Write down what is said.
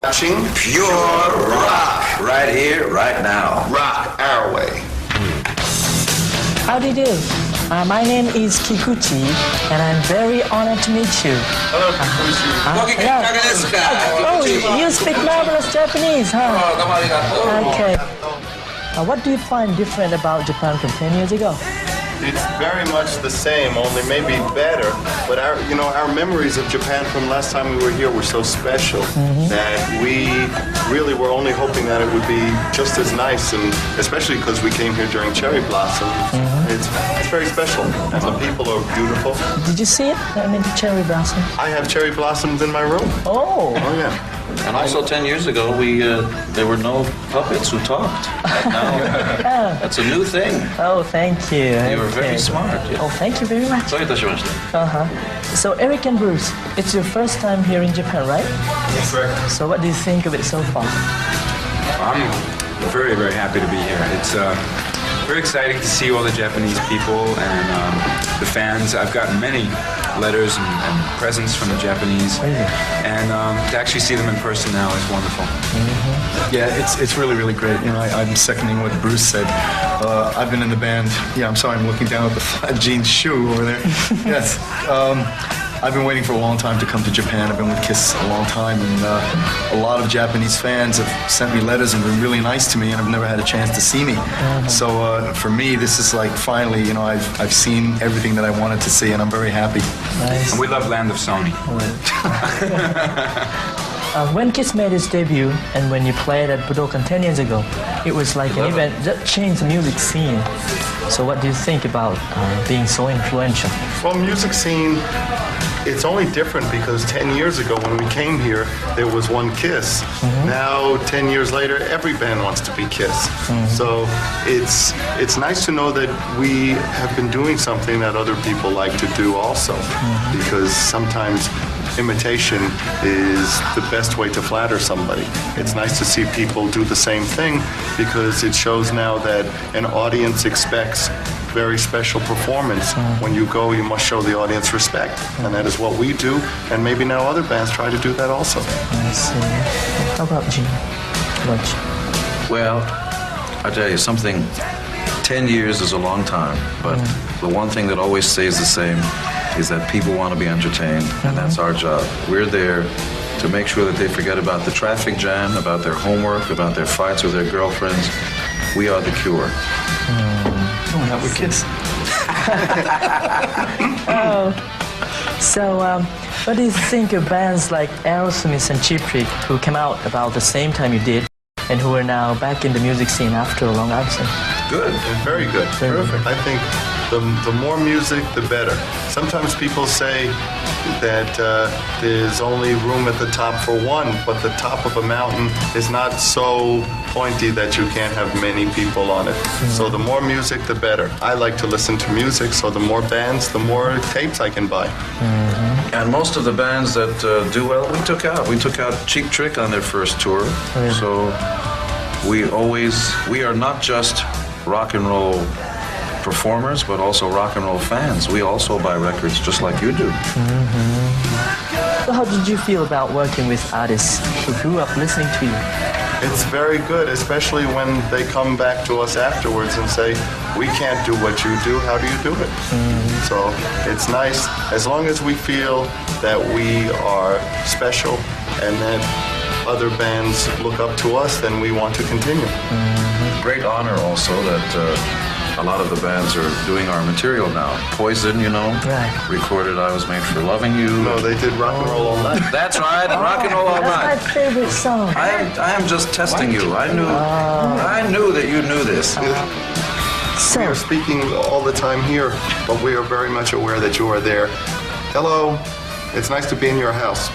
Watching Pure Rock right here, right now. Rock our way. How do you do? My name is Kikuchi, and I'm very honored to meet you. Hello, Kikuchi. Oh, you speak marvelous Japanese, huh? Okay. What do you find different about Japan from 10 years ago? It's very much the same, only maybe better. But our memories of Japan from last time we were here were so special that we really were only hoping that it would be just as nice, and especially because we came here during cherry blossom. It's very special, and the people are beautiful. Did you see it? I mean, the cherry blossom. I have cherry blossoms in my room. Oh. Oh yeah. And also 10 years ago, there were no puppets who talked. Now, that's a new thing. Oh, thank you. You were very smart. Yeah. Oh, thank you very much. So, Eric and Bruce, it's your first time here in Japan, right? Yes, correct. So what do you think of it so far? I'm very, very happy to be here. It's very exciting to see all the Japanese people and the fans. I've gotten many letters and presents from the Japanese, and to actually see them in person now is wonderful. Yeah, it's really, really great. You know, I'm seconding what Bruce said. I've been in the band. Yeah, I'm sorry, I'm looking down at the flat jean shoe over there. Yes. I've been waiting for a long time to come to Japan. I've been with KISS a long time, and a lot of Japanese fans have sent me letters and been really nice to me, and I've never had a chance to see me. So for me, this is like finally, you know, I've seen everything that I wanted to see, and I'm very happy. Nice. And we love Land of Sony. When KISS made its debut and when you played at Budokan 10 years ago, it was like an event that changed the music scene. So what do you think about being so influential? Well, music scene, it's only different because 10 years ago when we came here, there was one KISS. Now, 10 years later, every band wants to be KISS. So it's nice to know that we have been doing something that other people like to do also, because sometimes imitation is the best way to flatter somebody. It's nice to see people do the same thing because it shows now that an audience expects very special performance. When you go, you must show the audience respect, and that is what we do, and maybe now other bands try to do that also. I see. How about Gene? Well, I'll tell you something. 10 years is a long time, but the one thing that always stays the same is that people want to be entertained, and that's our job. We're there to make sure that they forget about the traffic jam, about their homework, about their fights with their girlfriends. We are the cure. Oh, not with KISS. So, what do you think of bands like Aerosmith and Cheap Trick, who came out about the same time you did, and who are now back in the music scene after a long absence? Good, very good. Perfect. I think the more music, the better. Sometimes people say that there's only room at the top for one, but the top of a mountain is not so pointy that you can't have many people on it. So the more music, the better. I like to listen to music, so the more bands, the more tapes I can buy. And most of the bands that do well, we took out. We took out Cheap Trick on their first tour. So we are not just rock and roll performers, but also rock and roll fans. We also buy records just like you do. So how did you feel about working with artists who grew up listening to you? It's very good, especially when they come back to us afterwards and say, we can't do what you do, how do you do it? So it's nice. As long as we feel that we are special and that other bands look up to us, then we want to continue. Great honor also that a lot of the bands are doing our material now. Poison, you know, recorded I Was Made for Loving You. No, they did Rock and Roll All Night. That's right, Rock and Roll All Night. That's my favorite song. I am just testing you. I knew that you knew this. We are speaking all the time here, but we are very much aware that you are there. Hello, it's nice to be in your house.